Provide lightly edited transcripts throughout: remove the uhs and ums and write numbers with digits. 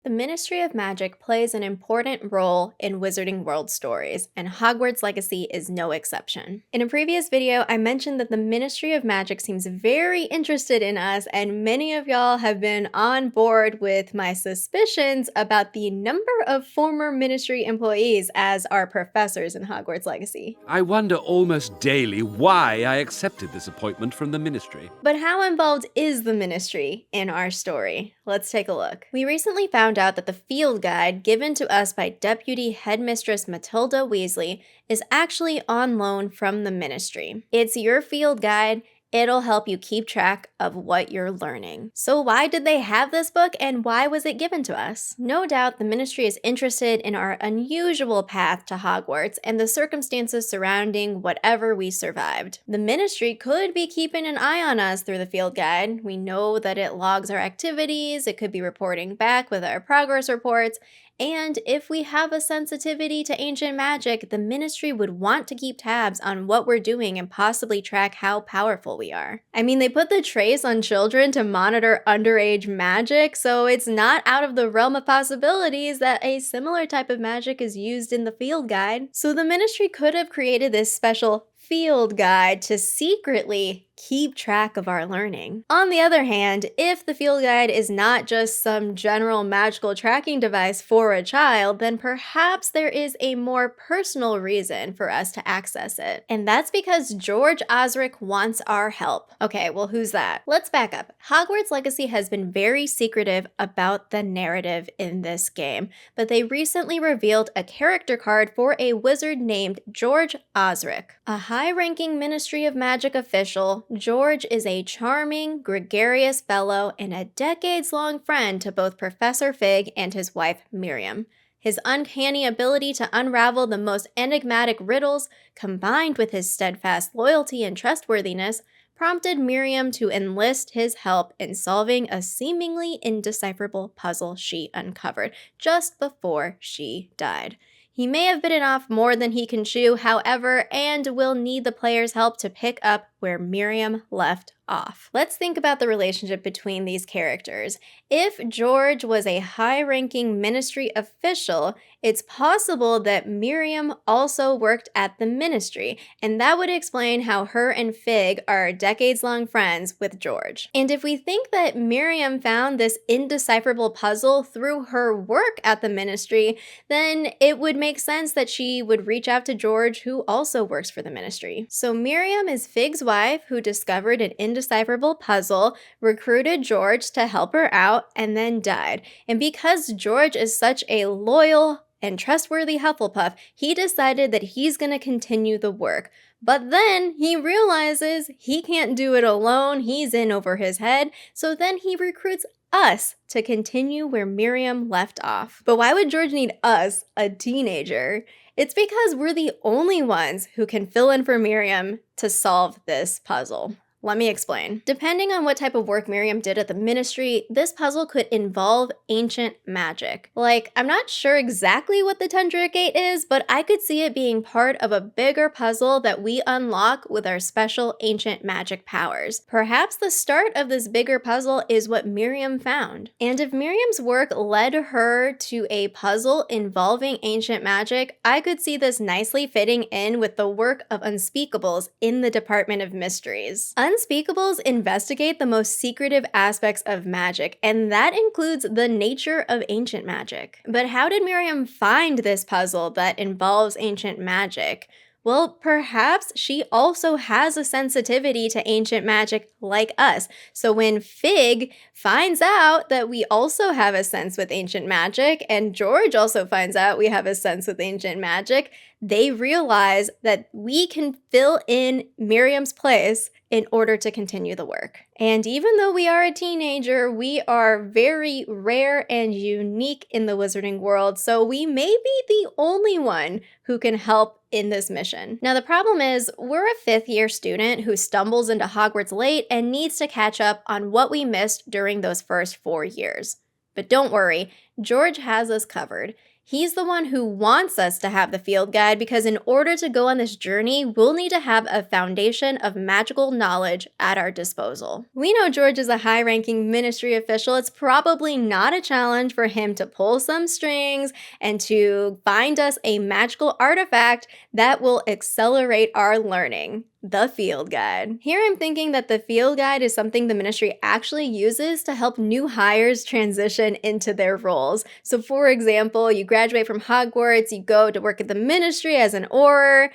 The Ministry of Magic plays an important role in Wizarding World stories, and Hogwarts Legacy is no exception. In a previous video, I mentioned that the Ministry of Magic seems very interested in us, and many of y'all have been on board with my suspicions about the number of former Ministry employees as our professors in Hogwarts Legacy. I wonder almost daily why I accepted this appointment from the Ministry. But how involved is the Ministry in our story? Let's take a look. We recently found out that the field guide given to us by Deputy Headmistress Matilda Weasley is actually on loan from the Ministry. It's your field guide. It'll help you keep track of what you're learning. So why did they have this book and why was it given to us? No doubt the Ministry is interested in our unusual path to Hogwarts and the circumstances surrounding whatever we survived. The Ministry could be keeping an eye on us through the field guide. We know that it logs our activities, it could be reporting back with our progress reports, and if we have a sensitivity to ancient magic, the Ministry would want to keep tabs on what we're doing and possibly track how powerful we are. I mean, they put the trace on children to monitor underage magic, so it's not out of the realm of possibilities that a similar type of magic is used in the field guide. So the Ministry could have created this special field guide to secretly keep track of our learning. On the other hand, if the field guide is not just some general magical tracking device for a child, then perhaps there is a more personal reason for us to access it. And that's because George Osric wants our help. Okay, well, who's that? Let's back up. Hogwarts Legacy has been very secretive about the narrative in this game, but they recently revealed a character card for a wizard named George Osric. A high-ranking Ministry of Magic official, George is a charming, gregarious fellow and a decades-long friend to both Professor Fig and his wife, Miriam. His uncanny ability to unravel the most enigmatic riddles, combined with his steadfast loyalty and trustworthiness, prompted Miriam to enlist his help in solving a seemingly indecipherable puzzle she uncovered just before she died. He may have bitten off more than he can chew, however, and will need the player's help to pick up where Miriam left off. Let's think about the relationship between these characters. If George was a high-ranking Ministry official, it's possible that Miriam also worked at the Ministry, and that would explain how her and Fig are decades-long friends with George. And if we think that Miriam found this indecipherable puzzle through her work at the Ministry, then it would make sense that she would reach out to George, who also works for the Ministry. So Miriam is Fig's wife, who discovered an indecipherable puzzle, recruited George to help her out, and then died. And because George is such a loyal and trustworthy Hufflepuff, he decided that he's going to continue the work. But then he realizes he can't do it alone, he's in over his head, so then he recruits us to continue where Miriam left off. But why would George need us, a teenager? It's because we're the only ones who can fill in for Miriam to solve this puzzle. Let me explain. Depending on what type of work Miriam did at the Ministry, this puzzle could involve ancient magic. Like, I'm not sure exactly what the Tundra Gate is, but I could see it being part of a bigger puzzle that we unlock with our special ancient magic powers. Perhaps the start of this bigger puzzle is what Miriam found. And if Miriam's work led her to a puzzle involving ancient magic, I could see this nicely fitting in with the work of Unspeakables in the Department of Mysteries. Unspeakables investigate the most secretive aspects of magic, and that includes the nature of ancient magic. But how did Miriam find this puzzle that involves ancient magic? Well, perhaps she also has a sensitivity to ancient magic like us. So when Fig finds out that we also have a sense with ancient magic, and George also finds out we have a sense with ancient magic, they realize that we can fill in Miriam's place in order to continue the work. And even though we are a teenager, we are very rare and unique in the wizarding world, so we may be the only one who can help in this mission. Now the problem is, we're a 5th-year student who stumbles into Hogwarts late and needs to catch up on what we missed during those first 4 years. But don't worry, George has us covered. He's the one who wants us to have the field guide because in order to go on this journey, we'll need to have a foundation of magical knowledge at our disposal. We know George is a high-ranking ministry official. It's probably not a challenge for him to pull some strings and to find us a magical artifact that will accelerate our learning. The field guide. Here I'm thinking that the field guide is something the ministry actually uses to help new hires transition into their roles. So for example, you graduate from Hogwarts, you go to work at the ministry as an Auror.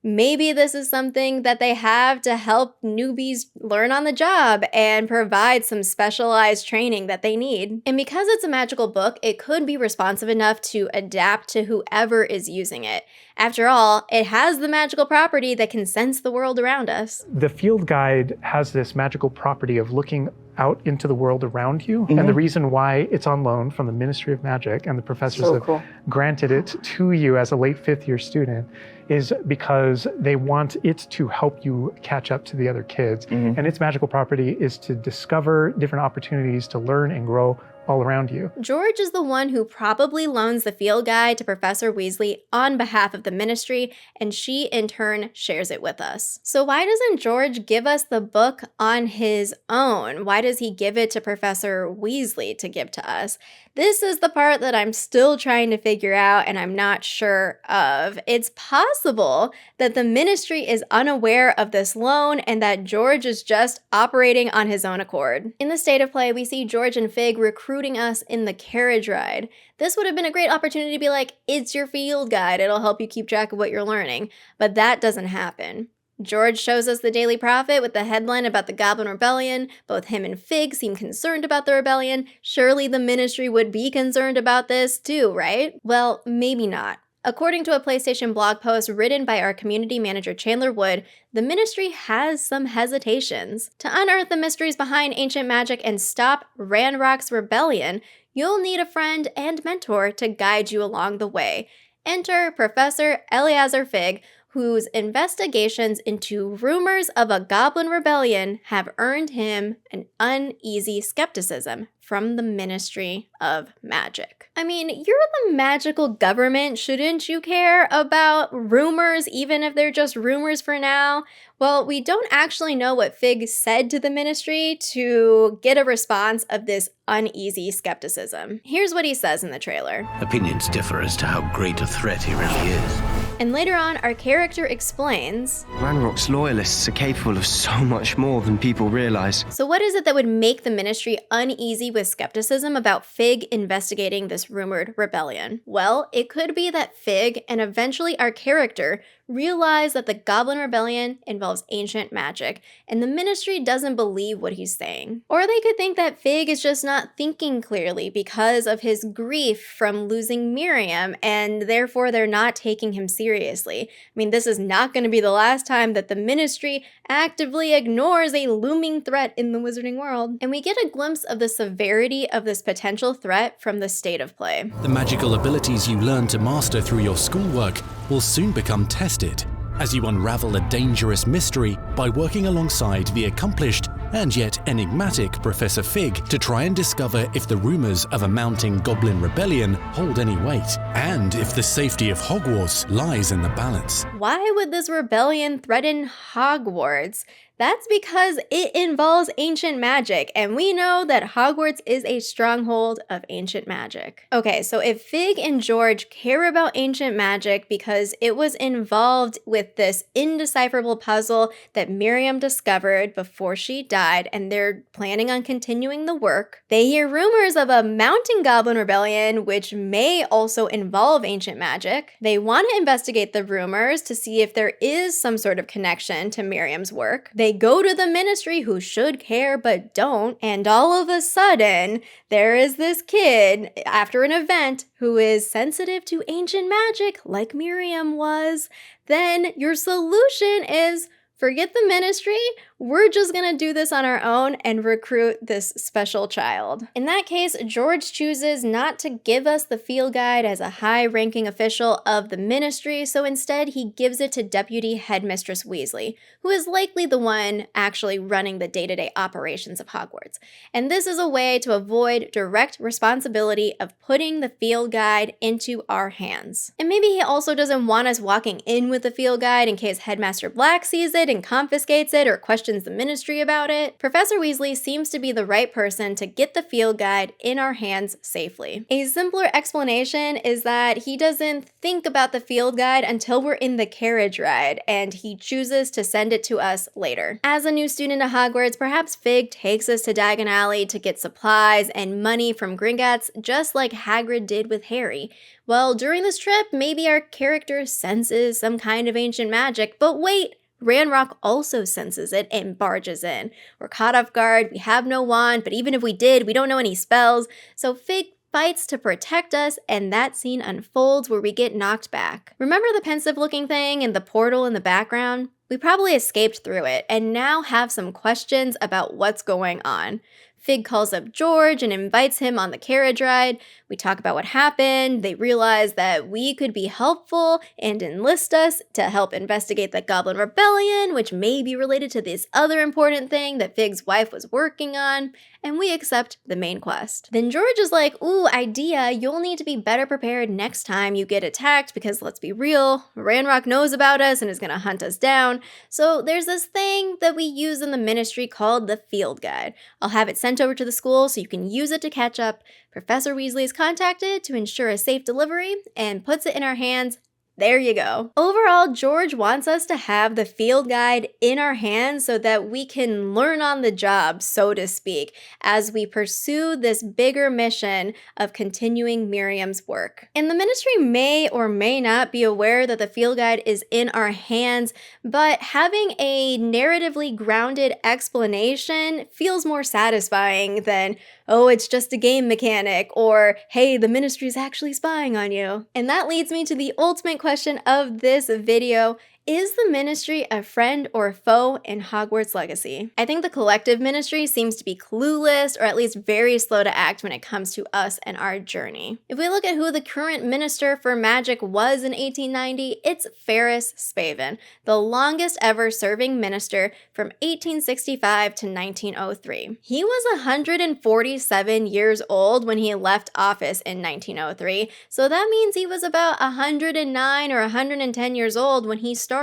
Maybe this is something that they have to help newbies learn on the job and provide some specialized training that they need. And because it's a magical book, it could be responsive enough to adapt to whoever is using it. After all, it has the magical property that can sense the world around us. The field guide has this magical property of looking out into the world around you. And the reason why it's on loan from the Ministry of Magic and the professors have granted it to you as a late 5th year student is because they want it to help you catch up to the other kids. And its magical property is to discover different opportunities to learn and grow all around you. George is the one who probably loans the field guide to Professor Weasley on behalf of the ministry, and she in turn shares it with us. So why doesn't George give us the book on his own? Why does he give it to Professor Weasley to give to us? This is the part that I'm still trying to figure out and I'm not sure of. It's possible that the ministry is unaware of this loan and that George is just operating on his own accord. In the state of play, we see George and Fig recruiting us in the carriage ride. This would have been a great opportunity to be like, it's your field guide, it'll help you keep track of what you're learning. But that doesn't happen. George shows us the Daily Prophet with the headline about the Goblin Rebellion. Both him and Fig seem concerned about the rebellion. Surely the ministry would be concerned about this too, right? Well, maybe not. According to a PlayStation blog post written by our community manager Chandler Wood, the ministry has some hesitations. To unearth the mysteries behind ancient magic and stop Ranrock's rebellion, you'll need a friend and mentor to guide you along the way. Enter Professor Eleazar Fig, whose investigations into rumors of a goblin rebellion have earned him an uneasy skepticism from the Ministry of Magic. I mean, you're the magical government, shouldn't you care about rumors, even if they're just rumors for now? Well, we don't actually know what Fig said to the ministry to get a response of this uneasy skepticism. Here's what he says in the trailer. Opinions differ as to how great a threat he really is. And later on, our character explains, Ranrock's loyalists are capable of so much more than people realize. So what is it that would make the ministry uneasy with skepticism about Fig investigating this rumored rebellion? Well, it could be that Fig, and eventually our character, realize that the Goblin Rebellion involves ancient magic, and the ministry doesn't believe what he's saying. Or they could think that Fig is just not thinking clearly because of his grief from losing Miriam, and therefore they're not taking him seriously. I mean, this is not going to be the last time that the ministry actively ignores a looming threat in the wizarding world. And we get a glimpse of the severity of this potential threat from the state of play. The magical abilities you learn to master through your schoolwork will soon become tested as you unravel a dangerous mystery by working alongside the accomplished and yet enigmatic Professor Fig to try and discover if the rumors of a mounting goblin rebellion hold any weight, and if the safety of Hogwarts lies in the balance. Why would this rebellion threaten Hogwarts? That's because it involves ancient magic, and we know that Hogwarts is a stronghold of ancient magic. Okay, so if Fig and George care about ancient magic because it was involved with this indecipherable puzzle that Miriam discovered before she died, and they're planning on continuing the work, they hear rumors of a mounting goblin rebellion which may also involve ancient magic. They want to investigate the rumors to see if there is some sort of connection to Miriam's work. They go to the ministry, who should care but don't, and all of a sudden, there is this kid after an event who is sensitive to ancient magic like Miriam was. Then your solution is Forget the ministry, we're just gonna do this on our own and recruit this special child. In that case, George chooses not to give us the field guide as a high-ranking official of the ministry, so instead he gives it to Deputy Headmistress Weasley, who is likely the one actually running the day-to-day operations of Hogwarts. And this is a way to avoid direct responsibility of putting the field guide into our hands. And maybe he also doesn't want us walking in with the field guide in case Headmaster Black sees it and confiscates it or questions the ministry about it. Professor Weasley seems to be the right person to get the field guide in our hands safely. A simpler explanation is that he doesn't think about the field guide until we're in the carriage ride, and he chooses to send it to us later. As a new student at Hogwarts, perhaps Fig takes us to Diagon Alley to get supplies and money from Gringotts, just like Hagrid did with Harry. Well, during this trip, maybe our character senses some kind of ancient magic, but wait! Ranrock also senses it and barges in. We're caught off guard, we have no wand, but even if we did, we don't know any spells, so Fig fights to protect us, and that scene unfolds where we get knocked back. Remember the pensive-looking thing and the portal in the background? We probably escaped through it, and now have some questions about what's going on. Fig calls up George and invites him on the carriage ride. We talk about what happened. They realize that we could be helpful and enlist us to help investigate the Goblin Rebellion, which may be related to this other important thing that Fig's wife was working on, and we accept the main quest. Then George is like, ooh, idea, you'll need to be better prepared next time you get attacked because let's be real, Ranrock knows about us and is gonna hunt us down. So there's this thing that we use in the ministry called the field guide. I'll have it sent over to the school so you can use it to catch up. Professor Weasley is contacted to ensure a safe delivery and puts it in our hands. There you go. Overall, George wants us to have the field guide in our hands so that we can learn on the job, so to speak, as we pursue this bigger mission of continuing Miriam's work. And the ministry may or may not be aware that the field guide is in our hands, but having a narratively grounded explanation feels more satisfying than, oh, it's just a game mechanic, or hey, the ministry's actually spying on you. And that leads me to the ultimate question of this video. Is the ministry a friend or foe in Hogwarts Legacy? I think the collective ministry seems to be clueless, or at least very slow to act when it comes to us and our journey. If we look at who the current minister for magic was in 1890, it's Ferris Spavin, the longest ever serving minister from 1865 to 1903. He was 147 years old when he left office in 1903, so that means he was about 109 or 110 years old when he started.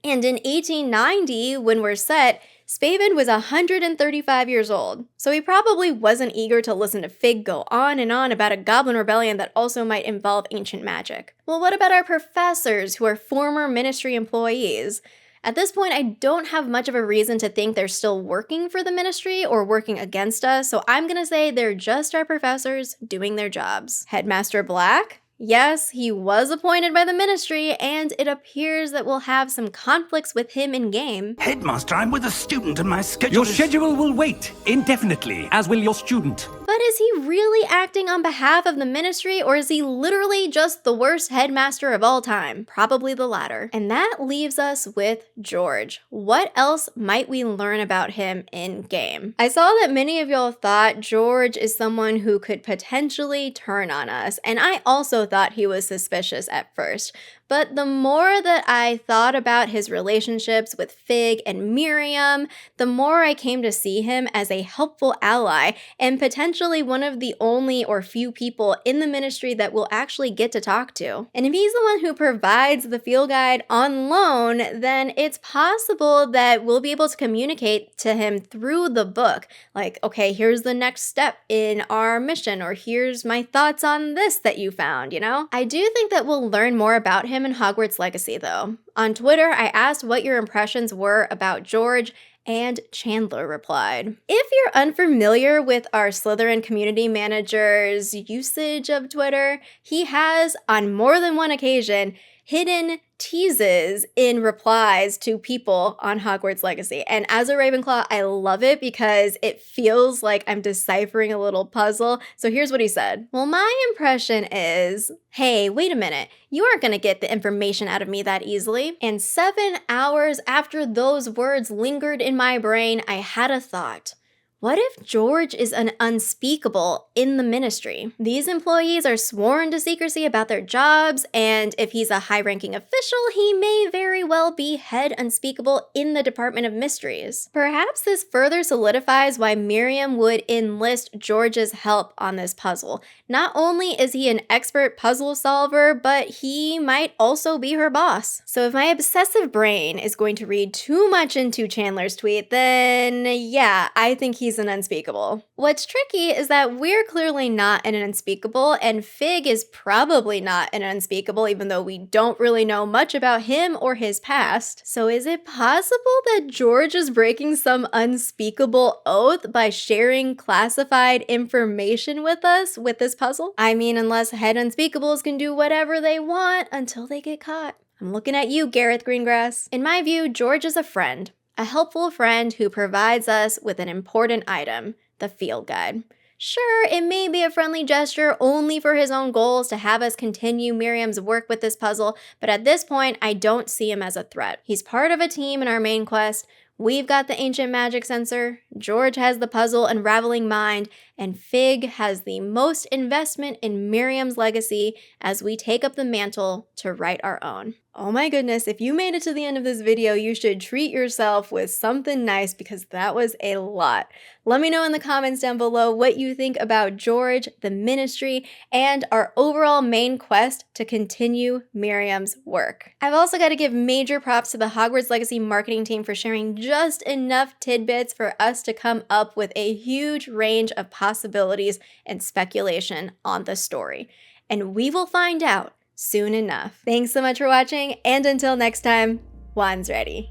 And in 1890, when we're set, Spavin was 135 years old, so he probably wasn't eager to listen to Fig go on and on about a goblin rebellion that also might involve ancient magic. Well, what about our professors who are former ministry employees? At this point, I don't have much of a reason to think they're still working for the ministry or working against us, so I'm gonna say they're just our professors doing their jobs. Headmaster Black? Yes, he was appointed by the ministry, and it appears that we'll have some conflicts with him in-game. Headmaster, I'm with a student and my schedule Your schedule will wait indefinitely, as will your student. But is he really acting on behalf of the ministry, or is he literally just the worst headmaster of all time? Probably the latter. And that leaves us with George. What else might we learn about him in-game? I saw that many of y'all thought George is someone who could potentially turn on us, and I also thought he was suspicious at first. But the more that I thought about his relationships with Fig and Miriam, the more I came to see him as a helpful ally and potentially one of the only or few people in the ministry that we'll actually get to talk to. And if he's the one who provides the field guide on loan, then it's possible that we'll be able to communicate to him through the book. Like, okay, here's the next step in our mission, or here's my thoughts on this that you found, you know? I do think that we'll learn more about him in Hogwarts Legacy, though. On Twitter, I asked what your impressions were about George, and Chandler replied. If you're unfamiliar with our Slytherin community manager's usage of Twitter, he has, on more than one occasion, hidden teases in replies to people on Hogwarts Legacy. And as a Ravenclaw, I love it because it feels like I'm deciphering a little puzzle. So here's what he said. Well, my impression is, hey, wait a minute. You aren't going to get the information out of me that easily. And 7 hours after those words lingered in my brain, I had a thought. What if George is an unspeakable in the Ministry? These employees are sworn to secrecy about their jobs, and if he's a high-ranking official, he may very well be head unspeakable in the Department of Mysteries. Perhaps this further solidifies why Miriam would enlist George's help on this puzzle. Not only is he an expert puzzle solver, but he might also be her boss. So if my obsessive brain is going to read too much into Chandler's tweet, then yeah, I think he's an unspeakable. What's tricky is that we're clearly not an unspeakable, and Fig is probably not an unspeakable, even though we don't really know much about him or his past. So is it possible that George is breaking some unspeakable oath by sharing classified information with us with this puzzle? I mean, unless head unspeakables can do whatever they want until they get caught. I'm looking at you, Gareth Greengrass. In my view, George is a friend. A helpful friend who provides us with an important item, the field guide. Sure, it may be a friendly gesture only for his own goals to have us continue Miriam's work with this puzzle, but at this point, I don't see him as a threat. He's part of a team in our main quest. We've got the ancient magic sensor, George has the puzzle unraveling mind, and Fig has the most investment in Miriam's legacy as we take up the mantle to write our own. Oh my goodness, if you made it to the end of this video, you should treat yourself with something nice because that was a lot. Let me know in the comments down below what you think about George, the Ministry, and our overall main quest to continue Miriam's work. I've also got to give major props to the Hogwarts Legacy marketing team for sharing just enough tidbits for us to come up with a huge range of possibilities and speculation on the story. And we will find out soon enough. Thanks so much for watching, and until next time, Juan's ready.